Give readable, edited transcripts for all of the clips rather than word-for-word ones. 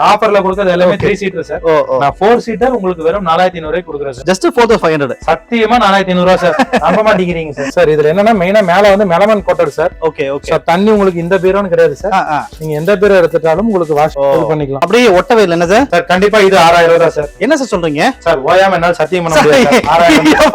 ஆஃபர்ல கொடுக்கறது எல்லாமே 3 சீட்டர் சார். நான் 4 சீட்டர் உங்களுக்கு வெறும் 4500 கொடுக்குறேன் சார். ஜஸ்ட் 4500. சத்தியமா 4500 சார். நம்ப மாட்டேங்கிறீங்க சார். சார் இதுல என்னன்னா மெயினா மேல வந்து melamine coater sir. Okay okay. Sir தண்ணி உங்களுக்கு இந்த பீரோன்னு கிடையாது சார். நீங்க எந்த பீரோ எடுத்துட்டாலும் உங்களுக்கு வாஷ் பண்ணிக்கலாம். அப்படியே ஒட்டவே இல்ல என்ன சார்? சார் கண்டிப்பா இது 6000 தான் சார். என்ன சார் சொல்றீங்க? சார் ஓயாம என்னால சத்தியம் பண்ண முடியாது. 6000.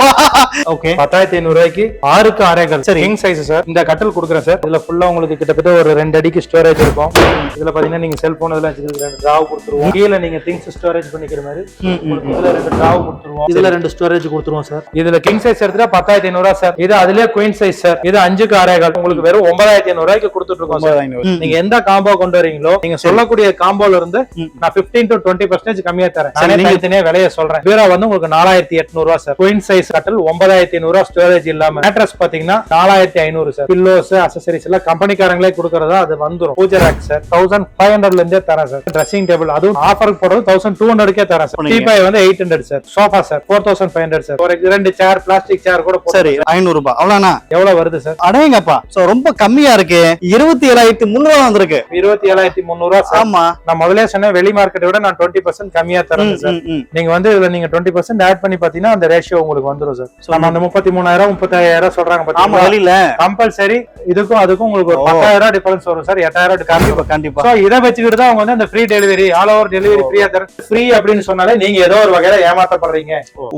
ஓகே 10500 ரூபாய்க்கு 6க்கு 6 சார். King size sir. இந்த கட்டில் கொடுக்குறேன் சார். இதுல ஃபுல்லா உங்களுக்கு கிட்டத்தட்ட ஒரு 2 அடிக்கு ஸ்டோரேஜ் இருக்கும். இதுல பாத்தீங்கன்னா நீங்க செல்போன் இதெல்லாம் வச்சுக்கிற டிராவ் கொடுத்துருவோம். கீழ நீங்க திங்ஸ் ஸ்டோரேஜ் பண்ணிக்கிற மாதிரி உங்களுக்கு இதுல 2 டிராவ் கொடுத்துருவோம். இதுல 2 ஸ்டோரேஜ் கொடுத்துருவோம் சார். இதுல கிங் சைஸ் எடுத்தா 10500 சார். இது அதுலயே குயின் சைஸ் சார். இது 5க்கு 6 உங்களுக்கு வெறும் 9500 ரூபாய்க்கு கொடுத்துட்டு இருக்கோம் சார். நீங்க எந்த காம்போ கொண்டு வரீங்களோ நீங்க சொல்லக்கூடிய காம்போல இருந்து நான் 15 to 20% கம்மியா தரேன். நானே தனியா விலைய சொல்றேன். பீரோ வந்து உங்களுக்கு 4800 ரூபாய் சார். குயின் சைஸ் கட்டில் 9500 ரூபாய் ஸ்டோரேஜ் இல்லாம. மேட்ரஸ் பாத்தீங்கன்னா 4500 சார். பில்லோஸ் அக்சஸரீஸ் எல்லாம் கம்பெனிக்காரங்களே கொடுக்கறதா அது வந்துரும். பூஜை ராக் சார் 1500 ல இருந்தே தரேன் சார். ட்ரெஸ்ஸிங் டேபிள் அதுவும் ஆஃபர் போடுறது 1200 தரேன் சார். டீபாய் வந்து 800 சார். Sofa sir 4500 sir. ஒரு 2 சேர் பிளாஸ்டிக் சேர் கூட சரி 500 ரூபாய் அவ்வளவுனா எவ்வளவு வருது சார்? அடேங்கப்பா சோ ரொம்ப கம்மியா இருக்கு. 27300 வந்திருக்கு. 27300 சார். ஆமா நான் முதல்ல சொன்ன வெளி மார்க்கெட்டை விட நான் 20% கம்மியா தரேன் சார். நீங்க வந்து இதுல நீங்க 20% ஆட் பண்ணி பாத்தீங்கன்னா அந்த ரேஷியோ உங்களுக்கு வந்துரும் சார். நம்ம அந்த 33000 35000 சொல்றாங்க பாத்தீங்களா? ஆமா வழியில கம்பல்சரி இதுக்கும் அதுக்கும் உங்களுக்கு 10000 டிஃபரன்ஸ் வரும் சார். 8000 கண்டிப்பா கண்டிப்பா. சோ இத வச்சுக்கிட்டு தான் அவங்க வந்து அந்த free delivery all over delivery ஃப்ரீயா தர. ஃப்ரீ அப்படின்னு சொன்னாலே நீங்க ஏதோ ஒரு வகையில ஏமாத்தப்படுறீங்க.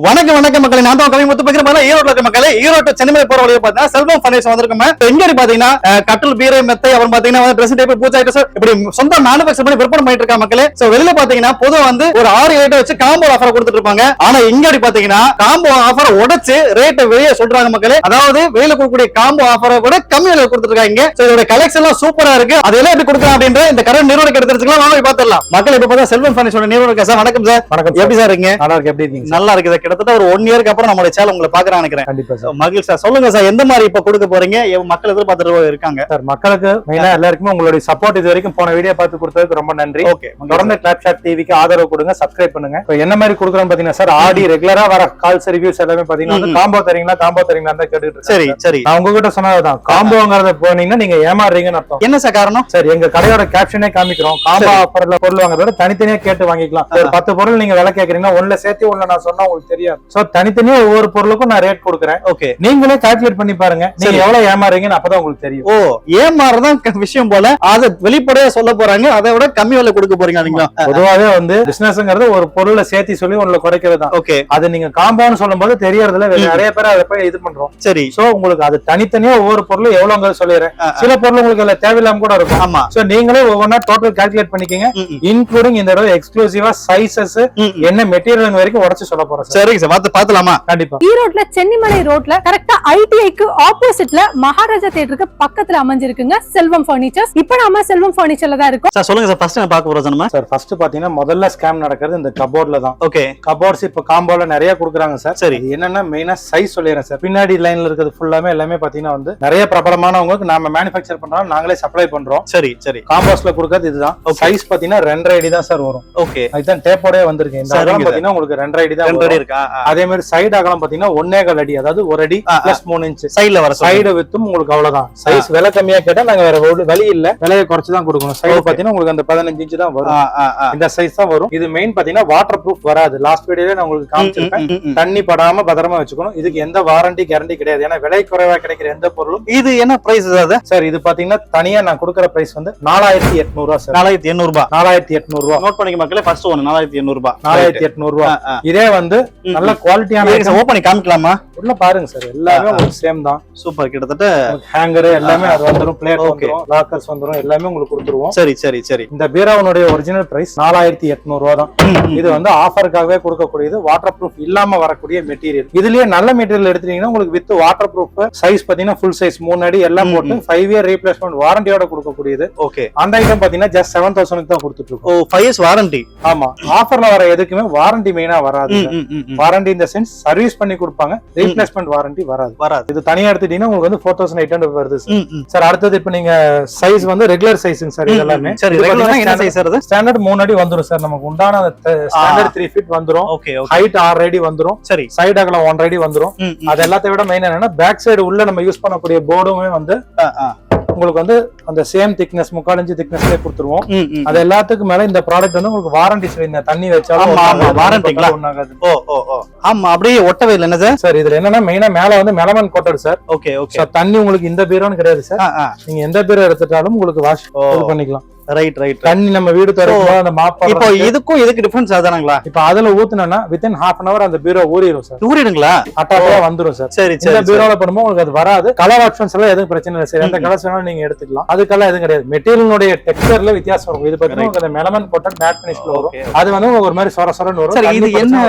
வணக்கம் வணக்கம் மக்களே, நான் தான் கவிமுத்து பேசுறேன். ஈரோட்ல இருக்க மக்களே, ஈரோட்டு சென்னை போற வழியை பார்த்தா செல்வம் ஃபர்னிச்சர் வந்திருக்கோம். எங்க பாத்தீங்கன்னா கட்டில் பீரோ மெத்தை அப்புறம் பாத்தீங்கன்னா ட்ரெஸ் டேபிள் பூஜை ஐட்டம்ஸ் இப்படி சொந்த மேனுஃபேக்சர் பண்ணி விற்பனை பண்ணிட்டு இருக்காங்க மக்களே. சோ வெளியில பாத்தீங்கன்னா பொதுவா வந்து ஒரு 6 ஐட்டம் வச்சு காம்போ ஆஃபர் கொடுத்துட்டு இருப்பாங்க. ஆனா இங்க பாத்தீங்கன்னா காம்போ ஆஃபர் உடைச்சு ரேட் வெளியே சொல்றாங்க மக்களே. அதாவது வெளியில கொடுக்கக்கூடிய காம்போ ஆஃபரை விட கம்மி விலையில கொடுத்துட்டு இருக்காங்க. சோ இதோட கலெக்ஷன் எல்லாம் சூப்பரா இருக்கு. அதெல்லாம் எப்படி கொடுக்கலாம் அப்படின்ற இந்த கடன் நிறுவனம் எடுத்துக்கலாம். வாங்க போய் பாத்துடலாம். மக்கள் இப்ப பார்த்தா செல்வம் ஃபர்னிச்சர் நிறுவனம் சார். வணக்கம் சார். வணக்கம். எப்படி சார் இருக்கீங்க? நல்லா இருக்கு. எப்படி இருக்கீங்க? நல்லா இருக்குது. கிட்டத்தட்ட ஒரு 1 இயருக்கு அப்புறம் நம்மளோட சேனல் உங்களை பாக்குறான்னு நினைக்கிறேன். கண்டிப்பா சார். மகிழ் சார் சொல்லுங்க சார், எந்த மாதிரி இப்ப கொடுக்க போறீங்க? மக்கள் எதிர்பார்த்துட்டு இருக்காங்க சார். மக்களுக்கு மெயினா எல்லாருக்குமே உங்களுடைய சப்போர்ட் இது வரைக்கும் போன வீடியோ பார்த்து கொடுத்ததுக்கு ரொம்ப நன்றி. ஓகே தொடர்ந்து கிளாப்ஷாட் டிவிக்கு ஆதரவு கொடுங்க, சப்ஸ்கிரைப் பண்ணுங்க. இப்போ என்ன மாதிரி கொடுக்குறோம் பாத்தீங்கன்னா சார், ஆடி ரெகுலரா வர கால்ஸ் ரிவ்யூஸ் எல்லாமே பாத்தீங்கன்னா காம்போ தரீங்களா தான் கேட்டுட்டு இருக்கேன். சரி சரி. நான் உங்ககிட்ட சொன்னதுதான் காம்போங்கறத போனீங்கன்னா நீங்க ஏமாறுறீங்கன்னு அர்த்தம். என்ன சார் காரணம்? சார் எங்க கடையோட கேப்ஷனே காமிக்கிறோம். காம்போ ஆஃபர்ல பொருள் வாங்குறத தனித்தனியா கேட்டு வாங்கிக்கலாம். ஒரு 10 பொருள் நீங்க விலை கேக்குறீங்கன்னா ஒண்ணுல சேர்த்து ஒண்ணு நான் சொன்னா உங்களுக்கு தெரியாது. சோ தனித்தனியா ஒவ்வொரு பொருளுக்கும் நான் ரேட் கொடுக்குறேன். ஓகே நீங்களே கால்குலேட் பண்ணி பாருங்க. நீங்க எவ்வளவு ஏமாறீங்கன்னு அப்பதான் உங்களுக்கு தெரியும். ஓ ஏமாறதான் விஷயம் போல அதை வெளிப்படையா சொல்ல போறாங்க. அதை விட கம்மி விலை கொடுக்க போறீங்க. பொதுவாவே வந்து பிசினஸ்ங்கிறது ஒரு பொருளை சேர்த்தி சொல்லி ஒண்ணு குறைக்கிறது தான். ஓகே அது நீங்க காம்பவுண்ட் சொல்லும் போது தெரியறதுல நிறைய பேர் அதை போய் இது பண்றோம். சரி சோ உங்களுக்கு அது தனித்தனியா ஒவ்வொரு பொருளும் எவ்வளவுங்கிறது சொல்லிடுறேன். சில பொருள் உங்களுக்கு அதுல தேவையில்லாம கூட இருக்கும். ஆமா சோ நீங்களே ஒவ்வொன்னா டோட்டல் கால்குலேட் பண்ணிக்கங்க. இன்க்ளூடிங் இந்த தடவை எக்ஸ்க்ளூசிவா சைஸஸ் என்ன மெட்டீரியல் வரைக்கும் உடைச்சு சொல்ல போறேன். சரிங்க சார், பாத்துலாமா? கண்டிப்பா. ஈரோட்ல சென்னிமலை ரோட்ல கரெக்டா ஐடிஐக்கு ஆப்போசிட்ல மகாராஜா தியேட்டருக்கு பக்கத்துல அமைஞ்சிருக்குங்க செல்வம் ஃபர்னிச்சர்ஸ். இப்போ நாம செல்வம் ஃபர்னிச்சர்ல தான் இருக்கோம். சார் சொல்லுங்க சார், ஃபர்ஸ்ட் நான் பார்க்க போறோம் நம்ம. சார் ஃபர்ஸ்ட் பாத்தீங்கன்னா முதல்ல ஸ்கேம் நடக்கிறது இந்த கபோர்ட்ல தான். ஓகே கபோர்ட்ஸ் இப்ப காம்போல நிறைய கொடுக்குறாங்க சார். சரி என்னன்னா மெயினா சைஸ் சொல்லிடுறேன் சார். பின்னாடி லைன்ல இருக்கிறது ஃபுல்லாமே எல்லாமே பாத்தீங்கன்னா வந்து நிறைய பிரபலமானவங்களுக்கு நாம மேனுஃபேக்சர் பண்றோம், நாங்களே சப்ளை பண்றோம். சரி சரி. காம்போஸ்ல கொடுக்கிறது இதுதான். சைஸ் பாத்தீங்கன்னா 2.5 அடி தான் சார் வரும். ஓகே அதுதான் டேப்போடே வந்திருக்கு. இந்த அகலம் பாத்தீங்கன்னா உங்களுக்கு 2.5 அடி தான். 2.5 இருக்கா? அதே மாதிரி சைடு அகலம் பாத்தீங்கன்னா 1.25 அடி, அதாவது 1 அடி பிளஸ் 3 இன்ச் சைடுல வர. சைடு வித்தும் உங்களுக்கு அவ்வளவுதான். சைஸ் விலை கம்மியா கேட்டா நாங்க வேற வழி இல்ல, விலையை குறைச்சு தான் கொடுக்கணும். சைடு பாத்தீங்கன்னா உங்களுக்கு அந்த 15 இன்ச் தான் வரும். இந்த சைஸ் தான் வரும். இது மெயின் பாத்தீங்கன்னா வாட்டர் ப்ரூஃப் வராது. லாஸ்ட் வீடியோல நான் உங்களுக்கு காமிச்சிருப்பேன். தண்ணி படாம பத்திரமா வச்சுக்கணும். இதுக்கு எந்த வாரண்டி கேரண்டி கிடையாது. ஏன்னா விலை குறைவா கிடைக்கிற எந்த பொருளும். இது என்ன பிரைஸ் சார்? இது பாத்தீங்கன்னா தனியா நான் கொடுக்குற பிரைஸ் வந்து 4800 ரூபாய் சார். 4800 ரூபாய். 4800 ரூபாய் நோட் பண்ணிக்க மக்களே. ஃபர்ஸ்ட் ஒன் 4800 ரூபாய். 4800 ரூபாய். இதே வந்து நல்ல குவாலிட்டியான ஓபன் பண்ணி காமிக்கலாமா? உள்ள பாருங்க சார், எல்லாமே உங்களுக்கு சேம் தான். சூப்பர். கிட்டத்தட்ட ஹேங்கர் எல்லாமே அது வந்துரும், பிளேட் வந்துரும், லாக்கர்ஸ் வந்துரும், எல்லாமே உங்களுக்கு கொடுத்துருவோம். சரி சரி சரி. இந்த பீரோனுடைய ஒரிஜினல் பிரைஸ் 4800 ரூபாய் தான். இது வந்து ஆஃபருக்காகவே கொடுக்கக்கூடியது. வாட்டர் ப்ரூஃப் இல்லாம வரக்கூடிய மெட்டீரியல். இதுலயே நல்ல மெட்டீரியல் எடுத்தீங்கன்னா உங்களுக்கு வித் வாட்டர் ப்ரூஃப் சைஸ் பாத்தீங்கன்னா ஃபுல் சைஸ் 3 அடி எல்லாம் போட்டு 5 இயர் ரீப்ளேஸ்மெண்ட் வாரண்டியோட கொடுக்கக்கூடியது. ஓகே அந்த ஐட்டம் பாத்தீங்கன்னா ஜஸ்ட் 7000 தான் கொடுத்துட்டு இருக்கோம். 5 இயர்ஸ் வாரண்டி. ஆமா ஆஃபர்ல வர எதுக்குமே வாரண்டி மெயினா வராது. வாரண்டி இந்த சென்ஸ் சர்வீஸ் பண்ணி கொடுப்பாங்க, ரீப்ளேஸ்மெண்ட் வாரண்டி வராது. இது தனியா எடுத்துட்டீங்கன்னா உங்களுக்கு வந்து 4800 வருது சார். அடுத்தது இப்ப நீங்க சைஸ் வந்து ரெகுலர் சைஸுங்க சார். இது எல்லாமே சரி. ரெகுலரா என்ன சைஸ் வருது? ஸ்டாண்டர்ட் 3 அடி வந்துரும் சார். நமக்கு உண்டான ஸ்டாண்டர்ட் 3 ஃபீட் வந்துரும். ஓகே ஹைட் 6 அடி வந்துரும். சரி சைடு அகலம் 1 அடி வந்துரும். அது எல்லாத்தையும் விட மெயின் என்னன்னா பேக் சைடு உள்ள நம்ம யூஸ் பண்ணக்கூடிய போர்டுமே வந்து உங்களுக்கு வந்து அந்த சேம் திக்னஸ் 3/4 இன்ச் திக்னஸ்லயே கொடுத்துருவோம். அது எல்லாத்துக்கும் மேல இந்த ப்ராடக்ட் வந்து உங்களுக்கு வாரண்டி சார். இந்த தண்ணி வச்சாலும் வாரண்டிங்களா ஒண்ணாகாது. ஆமா அப்படியே ஒட்டவே இல்லை என்ன சார்? சார் இதுல என்னன்னா மெயினா மேல வந்து மெலமன் கோட்டட் சார். Okay okay. தண்ணி உங்களுக்கு இந்த பீரோன்னு கிடையாது சார். நீங்க எந்த பீரோ எடுத்துட்டாலும் உங்களுக்கு வாஷ் பண்ணிக்கலாம். Right right. தண்ணி நம்ம வீடு திறக்கும் அந்த மாப்பா. இப்போ இதுக்கும் இதுக்கு டிஃபரன்ஸ் அதானங்களா? இப்போ அதுல ஊத்துனனா வித்தின் half an hour அந்த பீரோ ஊறிடும் சார். ஊறிடுங்களா? அட்டாப்பா வந்துரும் சார். சரி சரி. இந்த பீரோல பண்ணும்போது உங்களுக்கு அது வராது. கலர் ஆப்ஷன்ஸ் எல்லாம் எதுவும் பிரச்சனை இல்லை சார். எந்த கலர்ஸ் வேணாலும் நீங்க எடுத்துக்கலாம். அதுக்கெல்லாம் எதுவும் கிடையாது. மெட்டீரியலுடைய டெக்ஸ்சர்ல வித்தியாசம் இருக்கும். இது பாத்தீங்கன்னா உங்களுக்கு அந்த மெலமன் கோட்டட் மேட் ஃபினிஷ்ல வரும். அது வந்து ஒரு மாதிரி சொர சொரன்னு வரும். சரி இது என்ன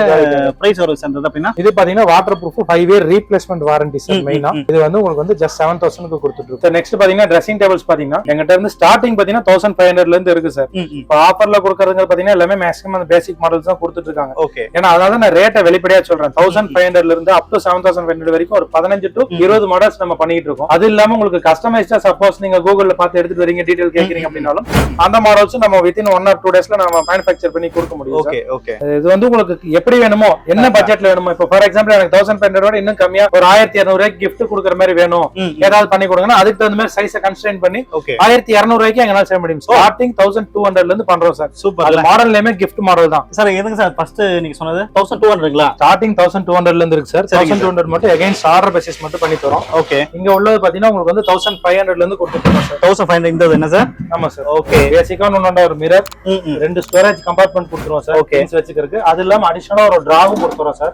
பிரைஸ் வரும் சார் அப்படினா? இது பாத்தீங்கன்னா water proof 5 year replacement warranty sir மெயினா. இது வந்து உங்களுக்கு வந்து just 7,000 க்கு கொடுத்துட்டு இருக்கு. நெக்ஸ்ட் பாத்தீங்கன்னா ட்ரெஸ்ஸிங் டேபிள்ஸ் பாத்தீங்கன்னா எங்ககிட்ட இருந்து ஸ்டார்டிங் பாத்தீங்கன்னா 1,500 ல இருந்து இருக்கு சார். இப்போ ஆஃபர்ல கொடுக்கறதுங்க பாத்தீங்கன்னா எல்லாமே மேக்ஸிமம் அந்த பேசிக் மாடல்ஸ் தான் கொடுத்துட்டு இருக்காங்க. ஓகே. ஏன்னா அதனால நான் ரேட்டை வெளிப்படையா சொல்றேன். 1,500 ல இருந்து அப் டு 7,500 வரைக்கும் ஒரு 15 to 20 மாடல்ஸ் நம்ம பண்ணிட்டு இருக்கோம். அது இல்லாம உங்களுக்கு கஸ்டமைஸ்டா சப்போஸ் நீங்க கூகுள்ல பார்த்து எடுத்துட்டு வரீங்க டீடைல் கேக்குறீங்க அப்படினாலும் அந்த மாடல்ஸ் நம்ம வித்தின் 1 or 2 டேஸ்ல நம்ம மேனுஃபேக்சர் பண்ணி கொடுக்க முடியும். Okay okay. இது வந்து உங்களுக்கு எப்படி வேணுமோ என்ன பட்ஜெட்ல வேணுமோ. இப்போ ஃபார் எக்ஸாம்பிள் எனக்கு 1,500 விட இன்னும் கம்மியா ஒரு 1,200 ரூபாய்க்கு gift கொடுக்குற மாதிரி வேணும் ஏதாவது பண்ணி கொடுங்கன்னா அதுக்கு தகுந்த மாதிரி சைஸை கன்ஸ்ட்ரெயின் பண்ணி 1,200 ரூபாய்க்கு எங்கனால செய்ய முடியும். ஸ்டார்டிங் 1,200 ல இருந்து பண்றோம் சார். சூப்பர். அது மாடல் நேமே gift மாடல் தான் சார். எதுங்க சார் ஃபர்ஸ்ட் நீங்க சொன்னது 1,200ங்களா? ஸ்டார்டிங் 1,200 ல இருந்து இருக்கு சார். 1,200 மட்டும் அகைன்ஸ்ட் ஆர்டர் பேசிஸ் மட்டும் பண்ணி தரோம். ஓகே. இங்க உள்ளது பாத்தீங்கன்னா உங்களுக்கு வந்து 1,500 ல இருந்து கொடுத்துட்டோம் சார். 1,500 இந்த என்ன சார்? ஆமா சார். ஓகே. பேசிக்கா ஒண்ணு ஒரு மிரர், ரெண்டு ஸ்டோரேஜ் கம்பார்ட்மெண்ட் கொடுத்துறோம் சார். திங்ஸ் வச்சுக்கிறதுக்கு. அது இல்லாம அடிஷனலா ஒரு டிராவும் கொடுத்துறோம் சார்.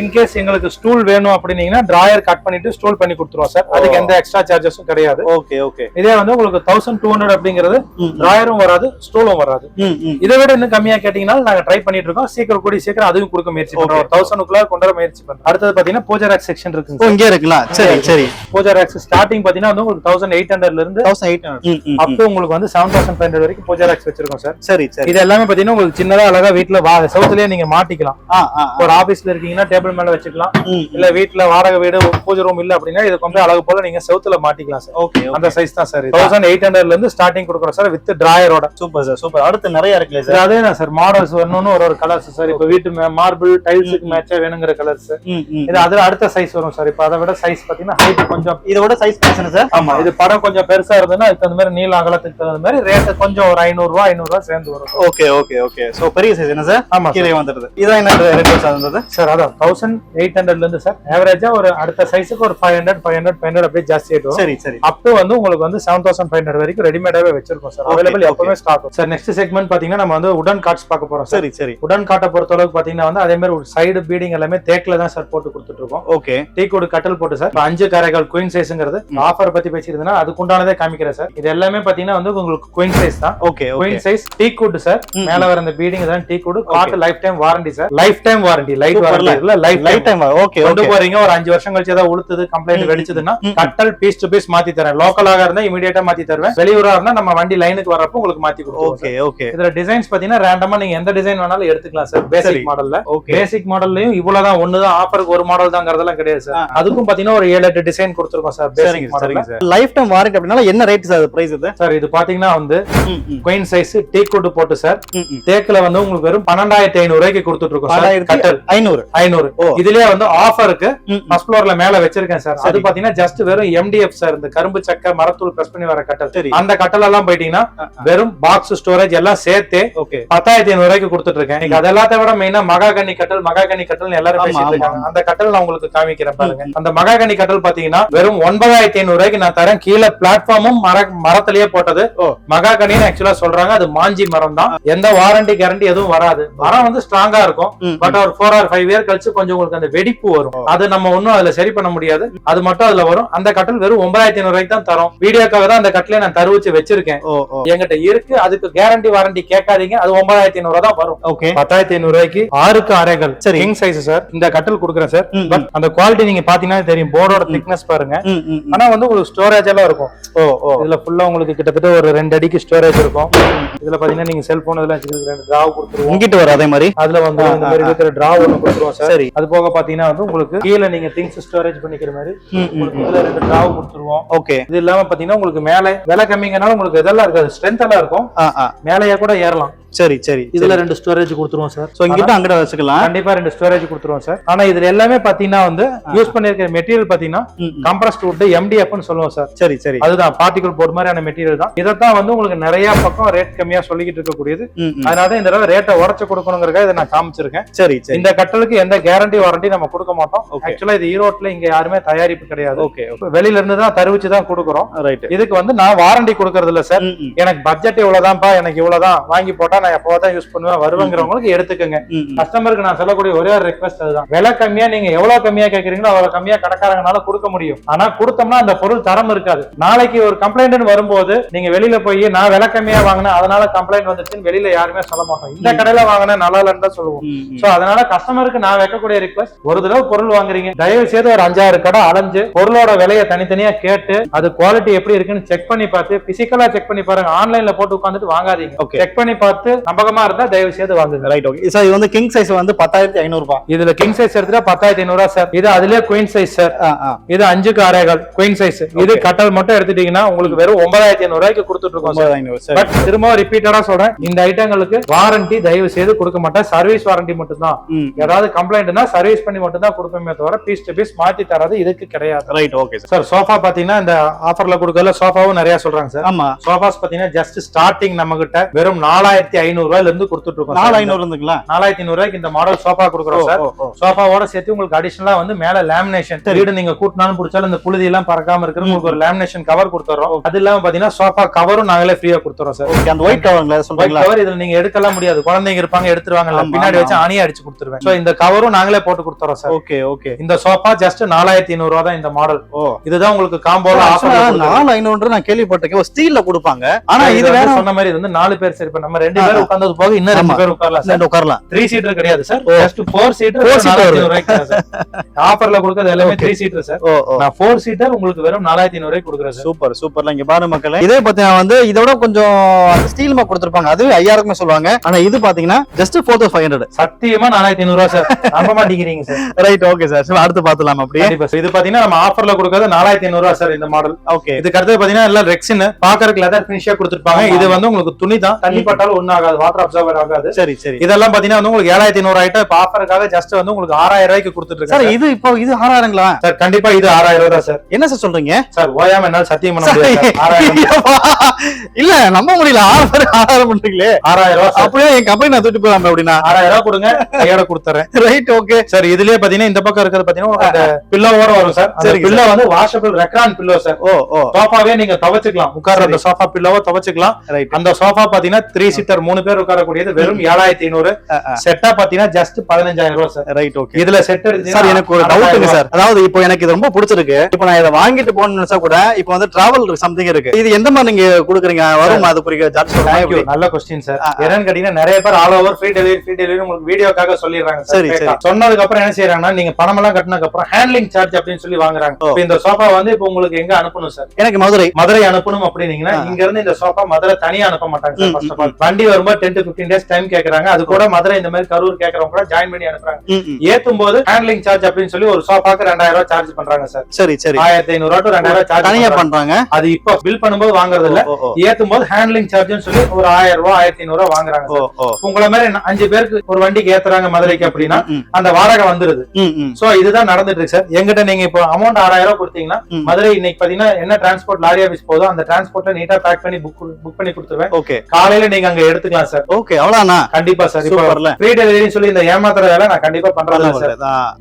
இன் கேஸ் எங்களுக்கு ஸ்டூல் வேணும் அப்படினீங்கன்னா டிராயர் கட் பண்ணிட்டு ஸ்டூல் பண்ணி கொடுத்துறோம் சார். அதுக்கு எந்த எக்ஸ்ட்ரா சார்ஜஸும் கிடையாது. Okay okay. இதே வந்து உங்களுக்கு 1,200 அப்படிங்கிறது டிராயரும் வராது ஸ்டூலும் வராது. இதை விட இன்னும் கம்மியா கேட்டீங்கன்னா நாங்க ட்ரை பண்ணிட்டு இருக்கோம். சீக்கிரம் கூடி சீக்கிரம் அதுவும் கொடுக்க முயற்சி பண்றோம். 1,000க்குள்ள கொண்டு வர முயற்சி பண்றோம். அடுத்து பாத்தீங்கன்னா பூஜா ராக் செக்ஷன் இருக்குங்க. இங்க இருக்குங்களா? சரி சரி. பூஜா ராக்ஸ் ஸ்டார்டிங் பாத்தீங்கன்னா வந்து உங்களுக்கு 1,800 ல இருந்து 1,800 அப் டு உங்களுக்கு வந்து 7,500 வரைக்கும் பூஜா ராக்ஸ் வச்சிருக்கோம் சார். சரி சரி. இது எல்லாமே பாத்தீங்கன்னா உங்களுக்கு சின்னதா அழகா வீட்ல சவுத்துலயே நீங்க மாட்டிக்கலாம். ஒரு ஆபீஸ்ல இருக்கீங்கன்னா டேபிள் மேல வச்சுக்கலாம். இல்ல வீட்ல வாடகை வீடு பூஜை ரூம் இல்ல அப்படின்னா இது கொஞ்சம் அழகு போல நீங்க சவுத்துல மாட்டிக்கலாம் சார். ஓகே. அந்த சைஸ் தான் சார். 1,800 ல இருந்து ஸ்டார்டிங் கொடுக்குறோம் சார் வித் டிராயரோட. Super sir super. அடுத்து நிறைய இருக்குல்ல சார்? அதே தான் சார் மாடல்ஸ் வரணும்னு ஒரு கலர்ஸ் சார். இப்போ வீட்டு மார்பிள் டைல்ஸுக்கு மேட்சா வேணுங்கிற கலர்ஸ். இது அதுல அடுத்த சைஸ் வரும் சார். இப்போ அதை விட சைஸ் பாத்தீங்கன்னா ஹைட் கொஞ்சம் இதோட சைஸ் பெருசுங்க சார். ஆமா. இது படம் கொஞ்சம் பெருசா இருந்ததுன்னா அதுக்கு தகுந்த மாதிரி நீள அகலத்துக்கு தகுந்த மாதிரி ரேட் கொஞ்சம் ஒரு 500 சேர்ந்து வரும். Okay okay okay. சோ பெரிய சைஸ் என்ன சார்? ஆமா கீழே வந்துருது. இதான் என்ன ரேட் சார் வந்தது சார்? அதான் 1,800 ல இருந்து சார் ஆவரேஜா ஒரு அடுத்த சைஸுக்கு ஒரு 500 அப்படியே ஜாஸ்தி ஆயிடும். சரி சரி. அப் டு வந்து உங்களுக்கு வந்து 7,500 வரைக்கும் ரெடிமேடாவே வச்சிருக்கோம் சார். அவைலபிள் எப்பவுமே ஸ்டாக் சார். நெக்ஸ்ட் செக்மெண்ட் பாத்தீங்கன்னா நம்ம வந்து உடன் கார்ட்ஸ் பார்க்க போறோம். சரி சரி. உடன் காட்டை பொறுத்த அளவுக்கு பாத்தீங்கன்னா வந்து அதே மாதிரி ஒரு சைடு பீடிங் எல்லாமே தேக்ல தான் சார் போட்டு கொடுத்துட்டு இருக்கோம். ஓகே. டீ-குட் கட்டல் போட்டு சார் 5 காரைகள் குயின் சைஸ்ங்கிறது ஆஃபர் பத்தி பேசியிருந்தா அதுக்கு உண்டானதே காமிக்கிறேன் சார். இது எல்லாமே பாத்தீங்கன்னா வந்து உங்களுக்கு குயின் சைஸ் தான். ஓகே. குயின் சைஸ் டீ-குட் சார். மேல வர அந்த பீடிங் தான் டீ-குட். Got lifetime warranty sir. Lifetime warranty. Light warranty இல்ல லைஃப் டைம். ஓகே. கொண்டு போறீங்க ஒரு 5 வருஷம் கழிச்சு ஏதாவது உளுத்துது கம்ப்ளைண்ட் வெடிச்சதுன்னா கட்டல் பீஸ் டு பீஸ் மாத்தி தரேன். லோக்கலாக இருந்தா இமிடியேட்டா மாத்தி தருவேன். வெளியூரா இருந்தா நம்ம வண்டி லைனுக்கு வரப்போ உங்களுக்கு மாத்தி கொடுப்போம். Okay okay. இதுல டிசைன்ஸ் பாத்தீங்கன்னா ரேண்டமா நீங்க எந்த டிசைன் வேணாலும் எடுத்துக்கலாம் சார். பேசிக் மாடல்ல. பேசிக் மாடல்லயும் இவ்வளவுதான் ஒண்ணுதான் ஆஃபருக்கு ஒரு மாடல் தாங்கிறதெல்லாம் கிடையாது சார். அதுக்கும் பாத்தீங்கன்னா ஒரு 7-8 டிசைன் கொடுத்துருக்கோம் சார். பேசிக் மாடல்ல லைஃப் டைம் வாரண்டி அப்படினா என்ன ரேட் சார்? பிரைஸ் இது சார் இது பாத்தீங்கன்னா வந்து குயின் சைஸ் டீ-குட் போட்டு சார் தேக்ல வந்து உங்களுக்கு வெறும் 12,500 ரூபாய்க்கு கொடுத்துட்டு இருக்கோம் சார். கட்டல் 500. இதுலயே வந்து ஆஃபருக்கு ஃபர்ஸ்ட் ஃப்ளோர்ல மேல வச்சிருக்கேன் சார். அது பாத்தீங்கன்னா ஜஸ்ட் வெறும் MDF சார். இந்த கரும்பு சக்கை மரத்தூள் பிரஸ் பண்ணி வர கட்டல். அந்த கட்டல் எல்லாம் போயிட்டீங்கன்னா வெறும் பாக்ஸ் ஸ்டோரேஜ் எல்லாம் சேர்த்து 10,500 ரூபாய்க்கு கொடுத்துட்டு இருக்கேன். அதெல்லாத்த விட மெயினா மகாகனி கட்டல் எல்லாரும் பேசிட்டு இருக்காங்க. அந்த கட்டல் நான் உங்களுக்கு காமிக்கிறேன் பாருங்க. அந்த மகாகனி கட்டல் பாத்தீங்கன்னா வெறும் 9,500 ரூபாய்க்கு நான் தரேன். கீழே பிளாட்ஃபார்மும் மரத்திலேயே போட்டது. மகாகனின்னு ஆக்சுவலா சொல்றாங்க. அது மாஞ்சி மரம் தான். எந்த வாரண்டி கேரண்டி எதுவும் வராது. மரம் வந்து ஸ்ட்ராங்கா இருக்கும். பட் ஒரு 4 or 5 இயர் கழிச்சு கொஞ்சம் உங்களுக்கு அந்த வெடிப்பு வரும். அது நம்ம ஒன்னும் அதுல சரி பண்ண முடியாது. அது மட்டும் அதுல வரும். அந்த கட்டல் வெறும் 9,500 ரூபாய்க்கு தான் தரோம். வீடியோக்காக தான் அந்த கட்டலை நான் தருவிச்சு வச்சிருக்கேன். என்கிட்ட இருக்கு. அதுக்கு கேரண்டி வாரண்டி கேட்காதீங்க. அது 9,500 ரூபாய் தான் வரும். 10,500 ரூபாய்க்கு 6க்கு 6 சரி கிங் சைஸ் சார். இந்த கட்டல் கொடுக்குறேன் சார். பட் அந்த குவாலிட்டி நீங்க பாத்தீங்கன்னா தெரியும். போர்டோட திக்னஸ் பாருங்க. ஆனா வந்து உங்களுக்கு ஸ்டோரேஜ் எல்லாம் இருக்கும். இதுல ஃபுல்லா உங்களுக்கு கிட்டத்தட்ட ஒரு 2 அடிக்கு ஸ்டோரேஜ் இருக்கும். இதுல பாத்தீங்கன்னா நீங்க செல்போன் இதெல்லாம் வச்சுக்கிறதுக்கு 2 டிராவ் கொடுத்துருவோம். இங்கிட்டு வர அதே மாதிரி அதுல வந்து இந்த மாதிரி இருக்கிற டிராவ் ஒன்னு கொடுத்துருவோம் சார். சரி. அது போக பாத்தீங்கன்னா வந்து உங்களுக்கு கீழே நீங்க திங்ஸ் ஸ்டோரேஜ் பண்ணிக்கிற மாதிரி உங்களுக்கு இதுல 2 டிராவ் கொடுத்துருவோம். ஓகே. இது இல்லாம பாத்தீங்கன்னா உங்களுக்கு மேலே விலை கம்மிங்கனால உங்களுக்கு இதெல்லாம் இருக்காது. ஸ்ட்ரென்த் எல்லாம் இருக்கும். மேலேயே கூட ஏறலாம். சரி சரி. இதுல 2 ஸ்டோரேஜ் கொடுத்துருவோம் சார். சோ இங்கிட்ட அங்கட வச்சுக்கலாம். கண்டிப்பா 2 ஸ்டோரேஜ் கொடுத்துருவோம் சார். ஆனா இதுல எல்லாமே பாத்தீங்கன்னா வந்து யூஸ் பண்ணிருக்கிற மெட்டீரியல் பாத்தீங்கன்னா கம்ப்ரஸ்ட் வுட் MDF னு சொல்லுவோம் சார். சரி சரி. அதுதான் பார்ட்டிகல் போர்ட் மாதிரியான மெட்டீரியல் தான். இதத்தான் வந்து உங்களுக்கு நிறைய பக்கம் ரேட் கம்மியா சொல்லிக்கிட்டு இருக்கக்கூடியது. அதனால இந்த தடவை ரேட்டை உடச்சு கொடுக்கணுங்கிறதுக்காக இதை நான் காமிச்சிருக்கேன். சரி சரி. இந்த கட்டலுக்கு எந்த கேரண்டி வாரண்டி நம்ம கொடுக்க மாட்டோம். ஆக்சுவலா இது ஈரோட்ல இங்க யாருமே தயாரிப்பு கிடையாது. ஓகே. வெளியில இருந்து தான் தருவிச்சு தான் கொடுக்குறோம். ரைட். இதுக்கு வந்து நான் வாரண்டி கொடுக்கறது இல்ல சார். எனக்கு பட்ஜெட் இவ்வளவுதான்ப்பா, எனக்கு இவ்வளவுதான், வாங்கி போட்டா நான் எப்போதான் யூஸ் பண்ணுவேன் வருவேங்கிறவங்களுக்கு எடுத்துக்கங்க. கஸ்டமருக்கு நான் சொல்லக்கூடிய ஒரே ஒரு ரெக்வஸ்ட் அதுதான். விலை கம்மியா நீங்க எவ்வளவு கம்மியா கேக்குறீங்களோ அவ்வளவு கம்மியா கடைக்காரங்கனால கொடுக்க முடியும். ஆனா கொடுத்தோம்னா அந்த பொருள் தரம் இருக்காது. நாளைக்கு ஒரு கம்ப்ளைண்ட் வரும்போது நீங்க வெளியில போய் நான் விலை கம்மியா வாங்கினேன் அதனால கம்ப்ளைண்ட் வந்துச்சுன்னு வெளியில யாருமே சொல்ல மாட்டோம். இந்த கடையில வாங்கினேன் நல்லா இல்லைன்னு தான் சொல்லுவோம். சோ அதனால கஸ்டமருக்கு நான் வைக்கக்கூடிய ரிக்வஸ்ட், ஒரு தடவை பொருள் வாங்குறீங்க தயவு செய்து ஒரு 5-6 கடை அலைஞ்சு பொருளோட விலையை தனித்தனியா கேட்டு அது குவாலிட்டி எப்படி இருக்குன்னு செக் பண்ணி பார்த்து பிசிக்கலா செக் பண்ணி பாருங்க. ஆன்லைன்ல போட்டு உட்காந்துட்டு வாங்காதீங்க. செக் பண்ணி பார்த்து நம்பகமா இருந்தா தயவு செய்து வாங்குங்க. ரைட். Okay sir. இது வந்து கிங் சைஸ் வந்து 10,500 ரூபாய். இதுல கிங் சைஸ் எடுத்துட்டா 10,500 சார். இது அதுலயே குயின் சைஸ் சார். இது 5க்கு 6 குயின் சைஸ். இது கட்டல் மட்டும் எடுத்துட்டீங்கன்னா உங்களுக்கு வெறும் 9,500 ரூபாய்க்கு கொடுத்துட்டு இருக்கோம். பட் திரும்ப ரிப்பீட்டடா சொல்றேன், இந்த ஐட்டங்களுக்கு வாரண்டி தயவு செய்து கொடுக்க மாட்டேன். சர்வீஸ் வாரண்டி மட்டும் தான். ஏதாவது கம்ப்ளைண்ட்னா சர்வீஸ் பண்ணி மட்டும் தான் கொடுப்போமே தவிர பீஸ் டு பீஸ் மாத்தி தராது இதுக்கு கிடையாது. ரைட். Okay sir. சோஃபா பாத்தீங்கன்னா இந்த ஆஃபர்ல கொடுக்கல சோஃபாவும் நிறைய சொல்றாங்க சார். ஆமா. சோஃபாஸ் பாத்தீங்கன்னா ஜஸ்ட் ஸ்டார்டிங் நம்ம கிட்ட வெறும் 4,500 ரூபாயில இருந்து கொடுத்துட்டு இருக்கோம். 4,500 இருந்துங்களா? 4,500 ரூபாய்க்கு இந்த மாடல் சோஃபா கொடுக்குறோம் சார். சோஃபாவோட சேர்த்து உங்களுக்கு அடிஷனலா வந்து மேல லேமினேஷன், வீடு நீங்க கூட்டினாலும் பிடிச்சாலும் இந்த புழுதி எல்லாம் பறக்காம இருக்கிற உங்களுக்கு ஒரு லேமினேஷன் கவர் கொடுத்துறோம். அது இல்லாம பாத்தீங்கன்னா சோஃபா கவரும் நாங்களே ஃப்ரீயா கொடுத்துறோம் சார். அந்த ஒயிட் கவர்ங்களா சொல்றீங்களா? கவர் இதுல நீங்க எடுக்கலாம் முடியாது, குழந்தைங்க இருப்பாங்க எடுத்துருவாங்கல்ல, பின்னாடி வச்சு ஆணியா அடிச்சு கொடுத்துருவேன். சோ இந்த கவரும் நாங்களே போட்டு கொடுத்துறோம் சார். Okay okay. இந்த சோஃபா ஜஸ்ட் 4,500 ரூபாய் தான் இந்த மாடல். இதுதான் உங்களுக்கு காம்போல ஆஃபர். 4,500 நான் கேள்விப்பட்டிருக்கேன். ஸ்டீல்ல கொடுப்பாங்க. ஆனா இது வேற சொன்ன மாதிரி இது வந்து 4 பேர் சரி. இப்ப நம்ம 2 பேர் உட்கார்ந்தது போக இன்னும் 2 பேர் உட்காரலாம் சார். உட்காரலாம். 3 சீட்டர் கிடையாது சார். ஜஸ்ட் 4 சீட்டர் 4,500 ரூபாய்க்கு சார். ஆஃபர்ல கொடுக்கிறது எல்லாமே 3 சீட்டர் சார். நான் 4 சீட்டர் உங்களுக்கு வெறும் 4,500 ரூபாய்க்கு கொடுக்குறேன் சார். சூப்பர் சூப்பர்ல. இங்க பாருங்க மக்களே, இதே பாத்தீங்கன்னா வந்து இதோட கொஞ்சம் ஸ்டீல் மா கொடுத்திருப்பாங்க. அது 5,000 சொல்லுவாங்க. ஆனா இது பாத்தீங்கன்னா ஜஸ்ட் 4,500. சத்தியமா 4,500 ரூபாய் சார். நம்ப மாட்டீங்க சார். ரைட். Okay sir. அடுத்து பாத்துலாம் அப்படியே. இது பாத்தீங்கன்னா நம்ம ஆஃபர்ல கொடுக்கிறது 4,500 ரூபாய் சார் இந்த மாடல். ஓகே. இதுக்கு அடுத்து பாத்தீங்கன்னா எல்லாம் ரெக்ஸின் பாக்கறதுக்கு லெதர் ஃபினிஷா கொடுத்திருப்பாங்க. இது வந்து உங்களுக்கு துணி தான், தண்ணி பட்டாலும் ஒண்ணும் ஆகாது, வாட்டர் அப்சர்வர் ஆகாது. சரி சரி. இதெல்லாம் பாத்தீங்கன்னா வந்து உங்களுக்கு 7,500 ஐட்டம் இப்ப ஆஃபருக்காக ஜஸ்ட் வந்து உங்களுக்கு 6,000 ரூபாய்க்கு கொடுத்துட்டு இருக்காங்க சார். இது இப்போ இது 6,000ங்களா சார்? கண்டிப்பா இது 6,000 தான் சார். என்ன சார் சொல்றீங்க சார்? ஓயாம என்னால சத்தியம் பண்ண முடியாது. 6,000 இல்ல நம்ப முடியல. 6,000 பண்றீங்களே. 6,000 அப்படியே என் கம்பெனி நான் தூக்கிட்டு போலாம் அப்படின்னா 6,000 கொடுங்க, கையோட கொடுத்துறேன். ரைட். Okay sir. இதுலயே பாத்தீங்கன்னா இந்த பக்கம் இருக்கிறது பாத்தீங்கன்னா அந்த பில்லோவோட வரும் சார். சரி. பில்லோ வந்து வாஷபிள் ரெக்ரான் பில்லோ சார். சோஃபாவே நீங்க துவைச்சுக்கலாம். உட்கார்ற அந்த சோஃபா பில்லோவை துவைச்சுக்கலாம். அந்த சோஃபா பாத்தீங்கன்னா 3 சீட்டர் 3 பேர் உட்காரக்கூடியது வெறும் 7,500. செட்டா பாத்தீங்கன்னா ஜஸ்ட் 15,000 ரூபாய் சார். ரைட். ஓகே. இதுல செட் சார். எனக்கு ஒரு டவுட்ங்க சார். அதாவது இப்போ எனக்கு இது ரொம்ப பிடிச்சிருக்கு. இப்போ நான் இத வாங்கிட்டு போறேன்னு நினைச்சா கூட இப்போ வந்து டிராவல் சம்திங் இருக்கு. இது எந்த மாதிரி நீங்க கொடுக்குறீங்க? வரும் அது குறிக்க சார்ஜ் சொல்லுங்க. நல்ல क्वेश्चन சார். என்னன்னு கேட்டீங்கன்னா நிறைய பேர் ஆல் ஓவர் ஃப்ரீ டெலிவரி உங்களுக்கு வீடியோக்காக சொல்லிடுறாங்க சார். சரி சரி. சொன்னதுக்கு அப்புறம் என்ன செய்யறாங்கன்னா நீங்க பணம் எல்லாம் கட்டினதுக்கு அப்புறம் ஹேண்ட்லிங் சார்ஜ் அப்படின்னு சொல்லி வாங்குறாங்க. இப்போ இந்த சோஃபா வந்து இப்போ உங்களுக்கு எங்க அனுப்பணும் சார்? எனக்கு மதுரை அனுப்பணும் அப்படின்னீங்கன்னா இங்க இருந்து இந்த சோஃபா மதுரை தனியா அனுப்ப மாட்டாங்க சார். ஃபர்ஸ்ட் ஆஃப் ஆல் வண்டி வரும்போது 10 to 15 days டைம் கேக்குறாங்க. அது கூட மதுரை இந்த மாதிரி கரூர் கேக்குறவங்க கூட ஜாயின் பண்ணி அனுப்புறாங்க. ஏத்தும் போது ஹேண்ட்லிங் சார்ஜ் அப்படின்னு சொல்லி ஒரு சோஃபாக்கு 2,000 ரூபாய் சார்ஜ் பண்றாங்க சார். சரி சரி. 1,500 to 2,000 சார்ஜ் தனியா பண்றாங்க. அது இப்போ பில் பண்ணும்போது வாங்குறது இல்ல, ஏத்தும் போது ஹேண்ட்லிங் சார்ஜ்னு சொல்லி ஒரு 1,000 ரூபாய் 1,500 ரூபாய் வாங்குறாங்க. உங்கள மாதிரி 5 பேருக்கு ஒரு வண்டிக்கு ஏத்துறாங்க மதுரைக்கு அப்படின்னா அந்த வாடகை வந்துருது. சோ இதுதான் நடந்துட்டு இருக்கு சார். எங்கிட்ட நீங்க இப்போ அமௌண்ட் 6,000 ரூபாய் கொடுத்தீங்கன்னா மதுரை இன்னைக்கு பாத்தீங்கன்னா என்ன டிரான்ஸ்போர்ட் லாரி ஆபீஸ் போதோ அந்த டிரான்ஸ்போர்ட்ல நீட்டா பேக் பண்ணி புக் பண்ணி கொடுத்துருவேன். ஓகே. காலையில நீங்க அங்க எடுத்துக்கலாம் சார். ஓகே. அவ்வளவுதானா? கண்டிப்பா சார். இப்போ ஃப்ரீ டெலிவரி சொல்லி இந்த ஏமாத்துற வேலை நான் கண்டிப்பா பண்றேன் சார்.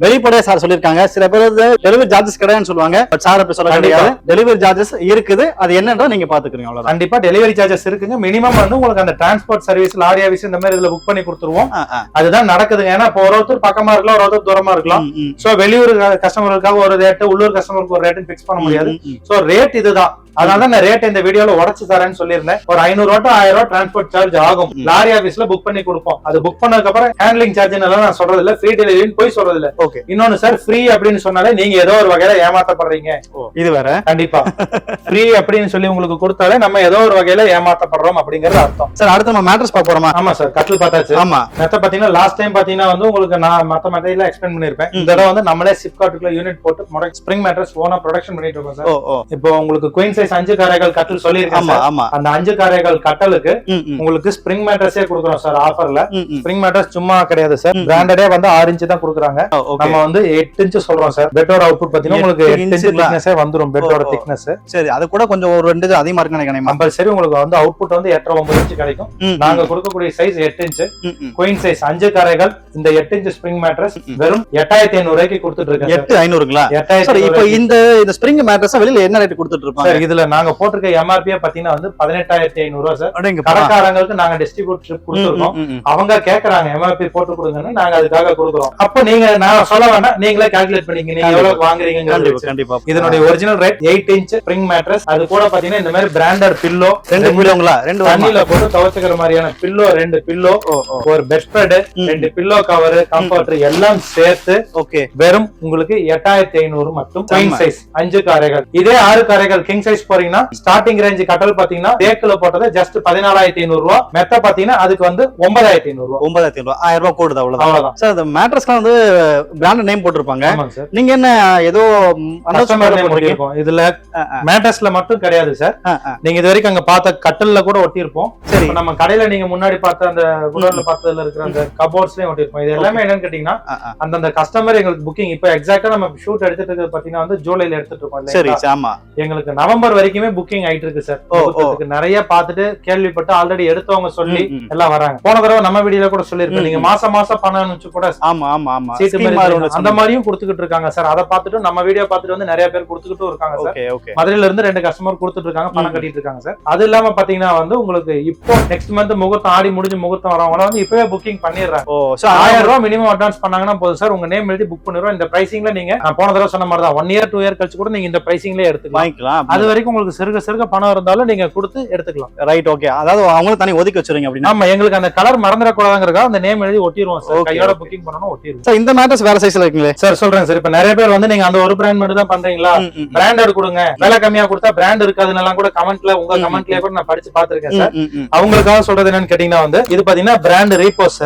வெளிப்படையா சார் சொல்லிருக்காங்க. சில பேர் டெலிவரி சார்ஜஸ் கிடையாதுன்னு சொல்லுவாங்க. பட் சார் அப்படி சொல்ல கிடையாது. டெலிவரி சார்ஜஸ் இருக்குது. அது என்னன்றத நீங்க பாத்துக்கிறீங்க. அவ்வளவுதான். கண்டிப்பா டெலிவரி சார்ஜஸ் இருக்குங்க. மினிமம் வந்து உங்களுக்கு அந்த டிரான்ஸ்போர்ட் சர்வீஸ் லாரி ஆபீஸ் இந்த மாதிரி இதுல புக் பண்ணி கொடுத்துருவோம். அதுதான் நடக்குதுங்க. ஏன்னா இப்போ ஒருத்தர் பக்கமா இருக்கலாம், ஒருத்தர் தூரமா இருக்கலாம். சோ வெளியூர் கஸ்டமர்களுக்காக ஒரு ரேட், உள்ளூர் கஸ்டமருக்கு ஒரு ரேட் பிக்ஸ் பண்ண முடியாது. சோ ரேட் இதுதான். அதனால நான் ரேட் இந்த வீடியோல உடச்சு தரேன்னு சொல்லியிருந்தேன். ஒரு 500 to 1000 ரூபாய் டிரான்ஸ்போர்ட் சார்ஜ் ஆகும். லாரி ஆபீஸ்ல புக் பண்ணி கொடுப்போம். அது புக் பண்ணதுக்கு அப்புறம் ஹேண்ட்லிங் சார்ஜ் எல்லாம் நான் சொல்றது இல்ல, ஃப்ரீ டெலிவரின்னு போய் சொல்றது இல்ல. ஓகே. இன்னொன்னு சார், ஃப்ரீ அப்படின்னு சொன்னாலே நீங்க ஏதோ ஒரு வகையில ஏமாத்தப்படுறீங்க. இது வேற. கண்டிப்பா ஃப்ரீ அப்படின்னு சொல்லி உங்களுக்கு கொடுத்தாலே நம்ம ஏதோ ஒரு வகையில ஏமாத்தப்படுறோம் அப்படிங்கறது அர்த்தம். சார் அடுத்து நம்ம மேட்ரஸ் பார்க்க போறோமா? ஆமா சார். கட்டில் பார்த்தாச்சு. ஆமா. மெத்த பாத்தீங்கன்னா லாஸ்ட் டைம் பாத்தீங்கன்னா வந்து உங்களுக்கு நான் மத்த மெட்டீரியல் எக்ஸ்பிளைன் பண்ணிருப்பேன். இந்த தடவை வந்து நம்மளே சிப்காட்டுக்குள்ள யூனிட் போட்டு ஸ்ப்ரிங் மேட்ரஸ் ஓனா ப்ரொடக்ஷன் பண்ணிட்டு இருக்கோம் சார். இப்போ உங்களுக்கு குயின் சைஸ் சைஸ் 5 காரைகள் கட்டில் சொல்லியிருக்கேன் ஆமா ஆமா அந்த 5 காரைகள் கட்டலுக்கு உங்களுக்கு ஸ்ப்ரிங் மேட்ரஸே கொடுக்குறோம் சார் ஆஃபர்ல. ஸ்ப்ரிங் மேட்ரஸ் சும்மா கிடையாது சார், பிராண்டடே வந்து 6 இன்ச் தான் கொடுக்குறாங்க. நம்ம வந்து 8 இன்ச் சொல்றோம் சார். பெட்டோட அவுட்புட் பாத்தீங்கன்னா உங்களுக்கு 8 இன்ச் திக்னஸே வந்துரும் பெட்டோட திக்னஸ். சரி, அது கூட கொஞ்சம் ஒரு 2 அதிகமா இருக்குன்னு நினைக்கிறேன். கம்பல்சரி உங்களுக்கு வந்து அவுட்புட் வந்து 8.5 9 இன்ச் கிடைக்கும். நாங்க கொடுக்கக்கூடிய சைஸ் 8 இன்ச் குயின் சைஸ் 5 காரைகள். இந்த 8 இன்ச் ஸ்ப்ரிங் மேட்ரஸ் வெறும் 8500 ரூபாய்க்கு கொடுத்துட்டு இருக்கேன். 8500ங்களா? சரி, இப்போ இந்த ஸ்ப்ரிங் மேட்ரஸ் வெளியில என்ன ரேட் கொடுத்துட்டு இருப்பாங்க? சார் இதுல நாங்க போட்டிருக்க எம்ஆர்பி பாத்தீங்கன்னா வந்து 18500 ரூபாய் சார். கடைக்காரங்களுக்கு நாங்க டிஸ்ட்ரிபியூட்டர் கொடுத்துருக்கோம். அவங்க கேக்குறாங்க எம்ஆர்பி போட்டு கொடுங்கன்னு, நாங்க அதுக்காக கொடுக்குறோம். அப்ப நீங்க நான் சொல்ல வேண்டாம், நீங்களே கால்குலேட் பண்ணிங்க நீங்க எவ்வளவு வாங்குறீங்க. கண்டிப்பா. இதனுடைய original rate 8 inch spring mattress. அது கூட பாத்தீங்கன்னா இந்த மாதிரி பிராண்டட் பில்லோ 2 பில்லோங்களா? 2 தண்ணில போட்டு துவைச்சுக்கிற மாதிரியான பில்லோ 2 பில்லோ, ஒரு bedspread, 2 pillow cover, comforter எல்லாம் சேர்த்து ஓகே வெறும் உங்களுக்கு 8500 மட்டும். குயின் சைஸ் 5 காரைகள். இதே 6 காரைகள் கிங் சைஸ் போறீங்கன்னா ஸ்டார்டிங் ரேஞ்ச் கட்டல் பாத்தீங்கன்னா தேக்குல போட்டது ஜஸ்ட் 14500 ரூபாய். மெத்த பாத்தீங்கன்னா அதுக்கு வந்து 9500 ரூபாய். 9500 1000 ரூபாய் கூடுது, அவ்வளவுதான் சார். அந்த மேட்ரஸ்லாம் வந்து பிராண்ட் நேம் போட்டுருப்பாங்க. நீங்க என்ன ஏதோ இருக்கும் இதுல மேட்ரஸ்ல மட்டும் கிடையாது சார். நீங்க இது வரைக்கும் அங்க பார்த்த கட்டல்ல கூட ஒட்டி இருப்போம். சரி, நம்ம கடையில நீங்க முன்னாடி பார்த்த அந்த குடோன்ல பார்த்ததுல இருக்கிற அந்த கபோர்ட்ஸ்லயும் ஒட்டி இருப்போம். இது எல்லாமே என்னன்னு கேட்டீங்கன்னா அந்த கஸ்டமர் எங்களுக்கு புக்கிங் இப்ப எக்ஸாக்ட்டா நம்ம ஷூட் எடுத்துட்டு இருக்கிறது பாத்தீங்கன்னா வந்து ஜூலைல எடுத்துட்டு இருக்கோம். சரி, ஆமா. எங்களுக்கு நவம்பர் வரைக்குமே புக்கிங் ஆயிட்டு இருக்கு சார். நிறைய பார்த்துட்டு கேள்விப்பட்டு ஆல்ரெடி எடுத்தவங்க சொல்லி எல்லாம் வராங்க. போன தடவை நம்ம வீடியோல கூட சொல்லிருக்கோம், நீங்க மாசம் மாசம் பணம் அனுப்பிச்சு கூட அந்த மாதிரியும் கொடுத்துக்கிட்டு இருக்காங்க சார். அதை பார்த்துட்டு நம்ம வீடியோ பார்த்துட்டு வந்து நிறைய பேர் கொடுத்துக்கிட்டும் இருக்காங்க சார். மதுரையில இருந்து 2 கஸ்டமர் கொடுத்துட்டு இருக்காங்க, பணம் கட்டிட்டு இருக்காங்க சார். அது இல்லாம பாத்தீங்கன்னா வந்து உங்களுக்கு இப்போ நெக்ஸ்ட் மந்த் முகூர்த்தம் ஆடி முடிஞ்சு முகூர்த்தம் வரவங்க வந்து இப்பவே புக்கிங் பண்ணிடுறாங்க. 1000 ரூபாய் மினிமம் அட்வான்ஸ் பண்ணாங்கன்னா போதும் சார். உங்க நேம் எழுதி புக் பண்ணிடுவோம். இந்த பிரைசிங்ல நீங்க போன தடவை சொன்ன மாதிரி தான் 1 இயர் 2 இயர் கழிச்சு கூட நீங்க இந்த பிரைசிங்ல எடுத்துக்கலாம். அது வரைக்கும் உங்களுக்கு சிறுக பணம் இருந்தாலும் நீங்க கொடுத்து எடுத்துக்கலாம். Right, okay. அதாவது அவங்களும் தனி ஒதுக்கி வச்சிருங்க அப்படின்னா. ஆமா, எங்களுக்கு அந்த கலர் மறந்துடக்கூடாதுங்கிறதா அந்த நேம் எழுதி ஒட்டிடுவோம் சார். கையோட புக்கிங் பண்ணனும் ஒட்டிடுவோம் சார். இந்த மேட்ரஸ் வேற சைஸ்ல இருக்குங்களே சார்? சொல்றேன் சார். இப்ப நிறைய பேர் வந்து நீங்க அந்த ஒரு பிராண்ட் மட்டும் தான் பண்றீங்களா, பிராண்டட் கொடுங்க, விலை கம்மியா கொடுத்தா பிராண்ட் இருக்காதுன்னு கூட கமெண்ட்ல உங்க கமெண்ட்லயே கூட நான் படிச்சு பாத்துருக்கேன் சார். அவங்களுக்காக சொல்றது என்னன்னு கேட்டீங்கன்னா வந்து இது பாத்தீங்கன்னா பிராண்ட் ரீபோஸ்.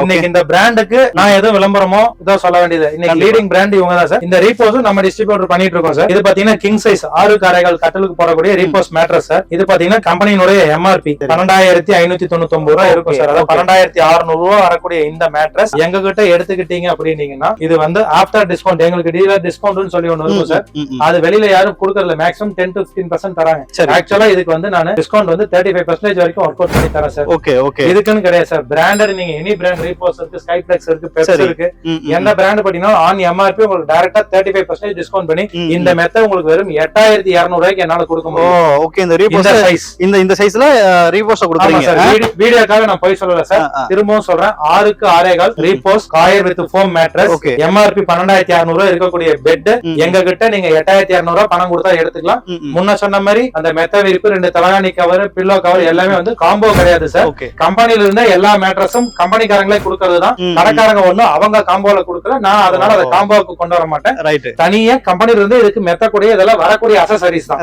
இன்னைக்கு இந்த பிராண்டுக்கு நான் எதுவும் விளம்பரமோ இதோ சொல்ல வேண்டியது, இன்னைக்கு லீடிங் பிராண்ட் இவங்க தான் சார். இந்த ரீபோஸ் நம்ம டிஸ்ட்ரிபியூட்டர் பண்ணிட்டு இருக்கோம் சார். இது பாத்தீங்கன்னா கிங் சைஸ் 6 காரைகள் கட்டலுக்கு போடக்கூடிய ரீபோஸ் மேட்ரஸ் சார். இது பாத்தீங்கன்னா கம்பெனியோட எம்ஆர்பி 12599 ரூபாய் இருக்கும் சார். அதாவது 12600 ரூபாய் வரக்கூடிய இந்த மேட்ரஸ் எங்க கிட்ட எடுத்துக்கிட்டீங்க அப்படின்னீங்கன்னா இது வந்து ஆஃப்டர் டிஸ்கவுண்ட் எங்களுக்கு டீலர் டிஸ்கவுண்ட்னு சொல்லி ஒன்னு இருக்கும் சார். அது வெளியில யாரும் கொடுக்கறதுல மேக்ஸிமம் 10 to 15% தராங்க. ஆக்சுவலா இதுக்கு வந்து நான் டிஸ்கவுண்ட் வந்து 35% வரைக்கும் ஒர்க் அவுட் பண்ணி தரேன் சார். Okay okay. இதுக்குன்னு கிடையாது சார். பிராண்டட் நீங்க எனி பிராண்ட் ரீபோஸ் இருக்கு, ஸ்கைப்ளெக்ஸ் இருக்கு, பெப்சி இருக்கு, எந்த பிராண்ட் பாத்தீங்கன்னா ஆன் எம்ஆர்பி உங்களுக்கு டைரக்டா 35% டிஸ்கவுண்ட் பண்ணி இந்த மெத்த உங்களுக்கு வெறும் 8200 ரூபாய்க்கு என்னால கொடுக்க முடியும். ஓகே. இந்த ரீபோஸ் சைஸ் இந்த சைஸ்ல ரீபோஸ் கொடுக்குறீங்க சார். வீடியோக்காக நான் போய் சொல்லல சார், திரும்பவும் சொல்றேன். 6க்கு 6 repose coir with foam mattress MRP 12600 ரூபாய் இருக்கக்கூடிய பெட் எங்க கிட்ட நீங்க 8200 ரூபாய் பணம் கொடுத்தா எடுத்துக்கலாம். முன்ன சொன்ன மாதிரி அந்த மெத்த விரிப்பு 2 தலகாணி கவர், பில்லோ கவர் எல்லாமே வந்து காம்போ கிடையாது சார். கம்பெனில இருந்த எல்லா மேட்ரஸும் கம்பெனிக்காரங்களே கொடுக்கறது தான். கடைக்காரங்க ஒண்ணும் அவங்க காம்போல கொடுக்கல. நான் அதனால அதை காம்போவுக்கு கொண்டு வர மாட்டேன். தனியா கம்பெனில இருந்து இதுக்கு மெத்த கூடிய இதெல்லாம் வரக்கூடிய அக்சசரிஸ் தான்.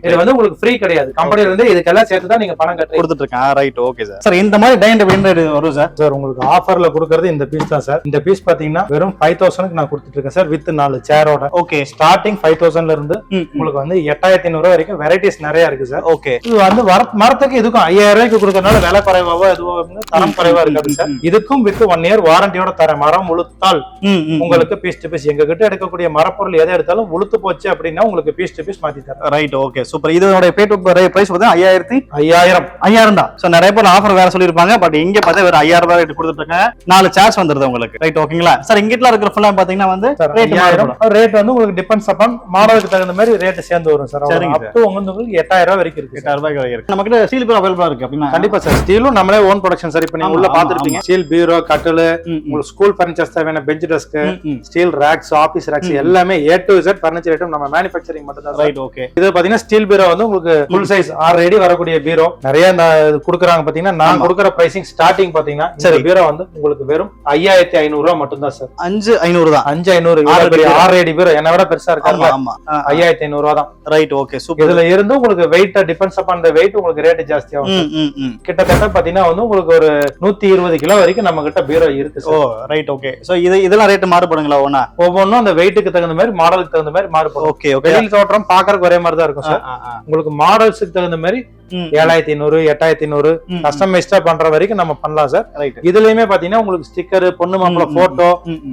இது வந்து உங்களுக்கு ஃப்ரீ கிடையாது. கம்பெனில இருந்து இதுக்கெல்லாம் சேர்த்து தான் நீங்க பணம் கட்டி கொடுத்துட்டு இருக்கேன். Right, okay sir. சார் இந்த மாதிரி டைனிங் டேபிள் வரும் சார். சார் உங்களுக்கு ஆஃபர்ல கொடுக்கறது இந்த பீஸ் தான் சார். இந்த பீஸ் பாத்தீங்கன்னா வெறும் 5000க்கு நான் கொடுத்துட்டு இருக்கேன் சார், வித் 4 சேரோட. ஓகே. ஸ்டார்டிங் 5000ல இருந்து உங்களுக்கு வந்து 8500 வரைக்கும் வெரைட்டிஸ் நிறைய இருக்கு சார். ஓகே. இது வந்து மரத்துக்கு இதுக்கும் 5000 ரூபாய்க்கு கொடுக்கறதுனால விலை குறைவாவோ எதுவோ தரம் குறைவா இருக்காது சார். இதுக்கும் வித் 1 இயர் வாரண்டியோட தர. மரம் உளுத்தால் உங்களுக்கு பீஸ் டு பீஸ் எங்க கிட்ட எடுக்கக்கூடிய மரப்பொருள் எதை எடுத்தாலும் உளுத்து போச்சு அப்படின்னா உங்களுக்கு பீஸ் டு பீஸ் மாத்தி தரேன். Right, okay, super. இதோட பிரைஸ் வந்து 5000 தான். சோ நிறைய பேர் ஆஃபர் வேற சொல்லிருப்பாங்க. பட் இங்க பார்த்தா வேற 5000 ரூபாய் ரேட் கொடுத்துட்டு இருக்காங்க. 4 சேர்ஸ் வந்துருது உங்களுக்கு. ரைட், ஓகேங்களா சார்? இங்கிட்ட இருக்கிற ஃபுல்லா பாத்தீங்கன்னா வந்து ரேட் வந்து உங்களுக்கு டிபெண்ட்ஸ் அப்பான் மாடலுக்கு தகுந்த மாதிரி ரேட் சேர்ந்து வரும் சார். அப் டு உங்களுக்கு 8000 ரூபாய் வரைக்கும் இருக்கு. 8000 ரூபாய் வரைக்கும் இருக்கு. நம்ம கிட்ட ஸ்டீல் பீரோ அவேலபிளா இருக்கு அப்படினா கண்டிப்பா சார். ஸ்டீலும் நம்மளே ஓன் ப்ரொடக்ஷன் சார். இப்போ நீங்க உள்ள பாத்துருப்பீங்க. ஸ்டீல் பீரோ, கட்டில், உங்களுக்கு ஸ்கூல் ஃபர்னிச்சர்ஸ் தேவையான bench desk, steel racks, office racks எல்லாமே A to Z furniture item நம்ம மேனுஃபேக்சரிங் மட்டும் தான். Right, okay. இது பாத்தீங்கன்னா ஸ்டீல் பீரோ வந்து உங்களுக்கு ஃபுல் சைஸ் 6 அடி வரக்கூடிய பீரோ நிறைய குடுக்குறாங்க. பாத்தீங்கன்னா நான் கொடுக்குற பிரைசிங் ஸ்டார்டிங் பாத்தீங்கன்னா இந்த பீரோ வந்து உங்களுக்கு வெறும் 5500 ரூபாய் மட்டும் தான் சார். 5500 தான். 5500 6 அடி பீரோ என்ன விட பெருசா இருக்காங்க. ஆமா, 5500 ரூபாய் தான். Right, okay, super. இதுல இருந்து உங்களுக்கு weight depends upon the weight உங்களுக்கு ரேட் ஜாஸ்தி ஆகும். கிட்டத்தட்ட பாத்தீங்கன்னா வந்து உங்களுக்கு ஒரு 120 கிலோ வரைக்கும் நம்ம கிட்ட பீரோ இருக்கு. ஓ, ரைட், ஓகே. சோ இதெல்லாம் ரேட் மாறுபடுங்களா? ஒவ்வொன்னும் அந்த வெயிட்டுக்கு தகுந்த மாதிரி மாடலுக்கு தகுந்த மாதிரி மாறுபடும். ஓகே, வெளியில் தோற்றம் பாக்குறதுக்கு ஒரே மாதிரி தான் தான் இருக்கும் சார். உங்களுக்கு மாடல்ஸுக்கு தகுந்த மாதிரி 7500 8500 கஸ்டமைஸ்டா பண்ற வரைக்கும் நம்ம பண்ணலாம் சார். இதுலயுமே பாத்தீங்கன்னா உங்களுக்கு ஸ்டிக்கர், பொண்ணு மாப்பிள போட்டோ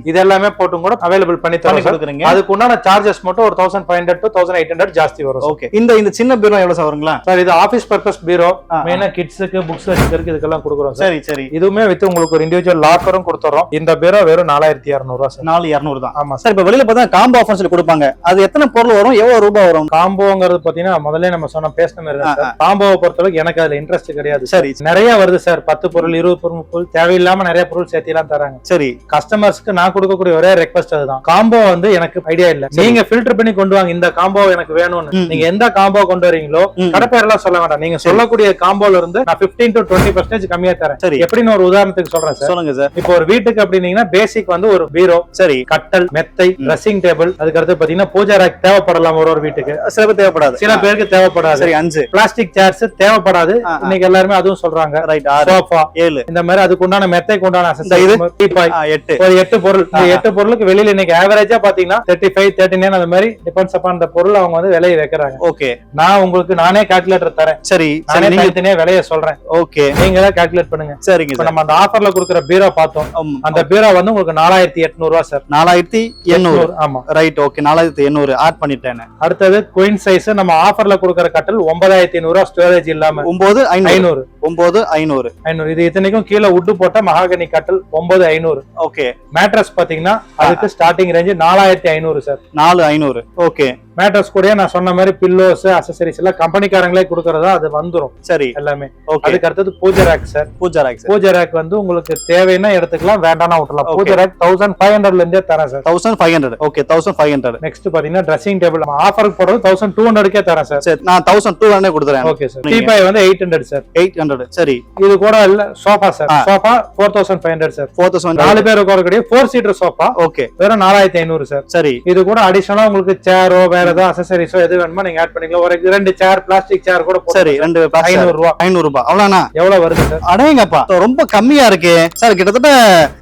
இதெல்லாமே போட்டும் கூட அவைலபிள் பண்ணி தருங்க. அதுக்கு உண்டான சார்ஜஸ் மட்டும் ஒரு 1500 to 1800 ஜாஸ்தி வரும். ஓகே. இந்த சின்ன பீரோ எவ்வளவு சார் வருங்களா சார்? இது ஆபீஸ் பர்பஸ் பீரோ, மெயினா கிட்ஸுக்கு புக்ஸ் வச்சுக்கிறதுக்கு இதுக்கெல்லாம் கொடுக்குறோம் சார். சரி. இதுவுமே வித் உங்களுக்கு ஒரு இண்டிவிஜுவல் லாக்கரும் கொடுத்துறோம். இந்த பீரோ வெறும் 4200 ரூபாய் சார். 4200 தான். ஆமா சார். இப்ப வெளியில பார்த்தா காம்போ ஆஃபர்ஸ்ல கொடுப்பாங்க. அது எத்தனை பொருள் வரும், எவ்வளவு ரூபாய் வரும்? காம்போங்கிறது பாத்தீங்கன்னா முதல்ல நம்ம சொன்ன பேசின மாதிரி தான் சார். காம்போவை பொறுத்தவரைக்கும் எனக்கு அதுல இன்ட்ரெஸ்ட் கிடையாது. சரி. நிறைய வருது சார், 10 பொருள் 20 பொருள் தேவையில்லாம நிறைய பொருள் சேர்த்து எல்லாம் தராங்க. சரி. கஸ்டமர்ஸ்க்கு நான் கொடுக்கக்கூடிய ஒரே ரெக்வஸ்ட் அதுதான், காம்போ வந்து எனக்கு ஐடியா இல்ல, நீங்க ஃபில்டர் பண்ணி கொண்டு வாங்க. இந்த காம்போ எனக்கு வேணும்னு நீங்க எந்த காம்போ கொண்டு வரீங்களோ கடைப்பேரெல்லாம் சொல்ல வேண்டாம். நீங்க சொல்லக்கூடிய காம்போல இருந்து நான் 15 to 20% கம்மியா தரேன். சரி. எப்படின்னு ஒரு உதாரணத்துக்கு சொல்றேன் சார். சொல்லுங்க சார். இப்போ ஒரு வீட்டுக்கு அப்படின்னீங்கன்னா பேசிக் வந்து ஒரு பீரோ, சரி, கட்டல், மெத்தை, ட்ரெஸ்ஸிங் டேபிள், அதுக்கு அடுத்து பாத்தீங்கன்னா பூஜா ரேக் தேவைப்படலாம். ஒரு வீட்டுக்கு சில பேர் தேவைப்படாது, சில பேருக்கு தேவைப்படாது. சரி. 5 பிளாஸ்டிக் சேர்ஸ் தேவைப்படாது. இன்னைக்கு எல்லாருமே அதுவும் சொல்றாங்க. ரைட். சோஃபா 7 இந்த மாதிரி அதுக்கு உண்டான மெத்தைக்கு உண்டான 8 ஒரு 8 பொருள். இந்த 8 பொருளுக்கு வெளியில இன்னைக்கு ஆவரேஜா பாத்தீங்கன்னா 35 39 அந்த மாதிரி டிபெண்ட்ஸ் அப்பான் அந்த பொருள் அவங்க வந்து விலையை வைக்கிறாங்க. ஓகே. நான் உங்களுக்கு நானே கால்குலேட்டர் தரேன். சரி. நானே தனித்தனியா விலையை சொல்றேன். ஓகே. நீங்க தான் கால்குலேட் பண்ணுங்க. சரிங்க. இப்ப நம்ம அந்த ஆஃபர்ல கொடுக்குற பீரோ பார்த்தோம். அந்த பீரோ வந்து உங்களுக்கு 4800 ரூபாய் சார். 4800. ஆமா. ரைட். ஓகே. 4800 ஆட் பண்ணிட்டேன். அடுத்தது குயின் சைஸ் நம்ம ஆஃபர்ல கொடுக்குற கட்டில் 9500 ரூபாய் ஸ்டோரேஜ் இல்லாம 9500. இது இத்தனைக்கும் கீழே உட்டு போட்ட மகாகனி கட்டில் 9500. ஓகே. மேட்ரஸ் பாத்தீங்கன்னா அதுக்கு starting range 4500 sir. 4500. Okay. Mattress கூட நான் சொன்ன மாதிரி பில்லோஸ், அக்சசரிஸ் எல்லாம் கம்பெனிக்காரங்களே கொடுக்கறதா அது வந்துரும். சரி. எல்லாமே. அதுக்கு அடுத்தது pooja rack sir. Pooja rack வந்து உங்களுக்கு தேவைன்னா எடுத்துக்கலாம், வேண்டாம்னா விட்டுலாம். பூஜா ரேக் 1500 ல இருந்தே தரேன் சார். 1500. ஓகே. 1500. நெக்ஸ்ட் பாத்தீங்கன்னா ட்ரெஸ்ஸிங் டேபிள் ஆஃபருக்கு போறது 1200 தாரேன் சார். சரி. நான் 1200 கொடுத்துறேன். Okay sir. டீபாய் வந்து 800 சார். 800. சரி. இது கூட இல்ல சோஃபா சார். Sofa 4500 sir. 4000. 4 பேர் உட்காரக்கூடிய 4 சீட்டர் சோஃபா. ஓகே. வெறும் 4500 சார். சரி. இது கூட அடிஷனலா உங்களுக்கு சேரோ வேற ஏதாவது அக்சசரிஸோ எது வேணுமோ நீங்க ஆட் பண்ணிக்கலாம். ஒரு 2 சேர், பிளாஸ்டிக் சேர் கூட. சரி. 2 500 ரூபாய். 500 ரூபாய். அவ்வளவுனா எவ்வளவு வருது சார்? அடேங்கப்பா, ரொம்ப கம்மியா இருக்கு சார். கிட்டத்தட்ட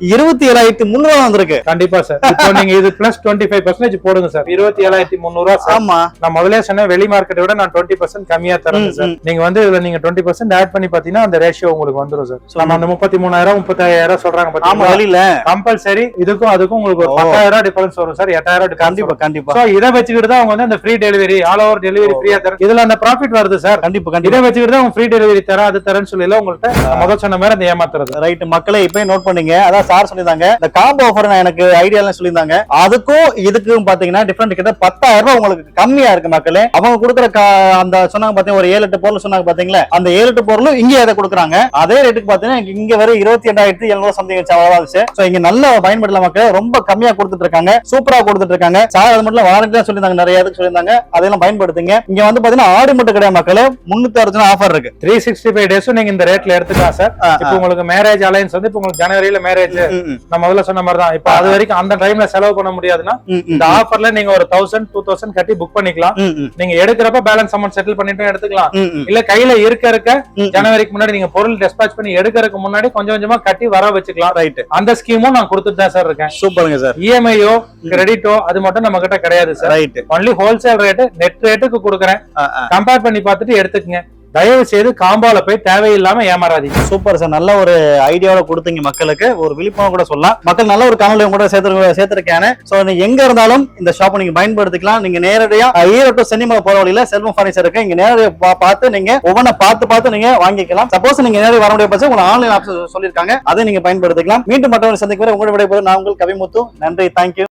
27300 வந்திருக்கு. கண்டிப்பா சார். இப்போ நீங்க இது பிளஸ் 25% போடுங்க சார். 27300 சார். ஆமா. நான் முதல்ல சொன்ன வெளி மார்க்கெட்டை விட நான் 20% கம்மியா தரேன் சார். நீங்க வந்து இதுல நீங்க 20% ஆட் பண்ணி பாத்தீங்கன்னா அந்த ரேஷியோ உங்களுக்கு வந்துரும் சார். நம்ம அந்த 33000 35000 சொல்றாங்க பாத்தீங்களா? ஆமா. வெளியில கம்பல்சரி இதுக்கும் அதுக்கும் உங்களுக்கு ஒரு 10000 டிஃபரன்ஸ் வரும் சார். 8000 கண்டிப்பா. சோ இத வச்சுக்கிட்டு தான் அவங்க வந்து அந்த free delivery, all over delivery ஃப்ரீயா தரேன். இதுல அந்த ப்ராஃபிட் வருது சார். கண்டிப்பா. இத வச்சுக்கிட்டு தான் அவங்க ஃப்ரீ டெலிவரி தரேன், அது தரேன்னு சொல்லி எல்லாம் உங்கள்ட்ட முதல் சொன்ன மாதிரி அந்த ஏமாத்துறது. ரைட். மக்களே இப்ப நோட் பண்ணீங்க. அதான் சார் சொல்லிருந்தாங்க இந்த காம்போ ஆஃபர் எனக்கு ஐடியா எல்லாம் சொல்லிருந்தாங்க. அதுக்கும் இதுக்கும் பாத்தீங்கன்னா டிஃபரண்ட் கிட்ட 10000 ரூபாய் உங்களுக்கு கம்மியா இருக்கு மக்களே. அவங்க கொடுக்குற அந்த சொன்னாங்க பாத்தீங்கன்னா ஒரு 7-8 பொருள் சொன்னாங்க பாத்தீங்களா, அந்த 7-8 பொருளும் இங்க எதை கொடுக்குறாங்க அதே ரேட்டுக்கு பாத்தீங்கன்னா இங்க வர 22700 சம்திங் ஆச்சு. சோ இங்க நல்ல பயன்படல மக்கள், ரொம்ப கம்மியா கொடுத்துட்டு இருக்காங்க, சூப்பரா கொடுத்துட்டு இருக்காங்க சார். அது மட்டும் வாரண்டியா சொல்லிருந்தாங்க, நிறைய இதுக்கு சொல்லிருந்தாங்க, அதெல்லாம் பயன்படுத்துங்க. இங்க வந்து பாத்தீங்கன்னா ஆடி மட்டும் கிடையாது மக்களே, 360 ஆஃபர் இருக்கு. 365 டேஸும் நீங்க இந்த ரேட்ல எடுத்துக்கலாம் சார். இப்போ உங்களுக்கு மேரேஜ் அலைன்ஸ் வந்து இப்போ உங்களுக்கு ஜனவரியில மேரேஜ், நான் முதல்ல சொன்ன மாதிரி தான். இப்போ அது வரைக்கும் அந்த டைம்ல செலவு பண்ண முடியாதுன்னா இந்த ஆஃபர்ல நீங்க ஒரு 1000 2000 கட்டி புக் பண்ணிக்கலாம். நீங்க எடுக்கிறப்ப பேலன்ஸ் அமௌண்ட் செட்டில் பண்ணிட்டு எடுத்துக்கலாம். இல்ல கையில இருக்க ஜனவரிக்கு முன்னாடி நீங்க பொருள் டிஸ்பாச் பண்ணி எடுக்கிறதுக்கு முன்னாடி கொஞ்சம் கொஞ்சமா கட்டி வர வச்சுக்கலாம். ரைட். அந்த ஸ்கீமும் நான் கொடுத்துட்டு தான் சார் இருக்கேன். சூப்பருங்க சார். இஎம்ஐயோ கிரெடிட்டோ அது மட்டும் நம்ம கிட்ட கிடையாது sir. Right. Only wholesale rate, net ரேட்டுக்கு கொடுக்குறேன். கம்பேர் பண்ணி பார்த்துட்டு எடுத்துக்கங்க. தயவு செய்து காம்போல போய் தேவையில்லாம ஏமாறாதீங்க. Super sir. நல்ல ஒரு ஐடியாவோட கொடுத்தீங்க மக்களுக்கு, ஒரு விழிப்புணர்வு கூட சொல்லலாம். மக்கள் நல்ல ஒரு காணொலி கூட சேர்த்திருக்கேன். சோ நீங்க எங்க இருந்தாலும் இந்த ஷாப் நீங்க பயன்படுத்திக்கலாம். நீங்க நேரடியா ஈரோடு டு சென்னிமலை போற வழியில செல்வம் ஃபர்னிச்சர் இருக்கு. இங்க நேரடியா பார்த்து நீங்க ஒவ்வொன்றை பார்த்து நீங்க வாங்கிக்கலாம். சப்போஸ் நீங்க நேரடியா வர முடிய பட்சம் உங்களுக்கு ஆன்லைன் ஆப்ஷன் சொல்லிருக்காங்க, அதை நீங்க பயன்படுத்திக்கலாம். மீண்டும் மற்றவர்கள் சந்திக்கும் வரை உங்களுடைய விடைபெறும் நான் உங்கள் கவிமுத்து. நன்றி. தேங்க்யூ.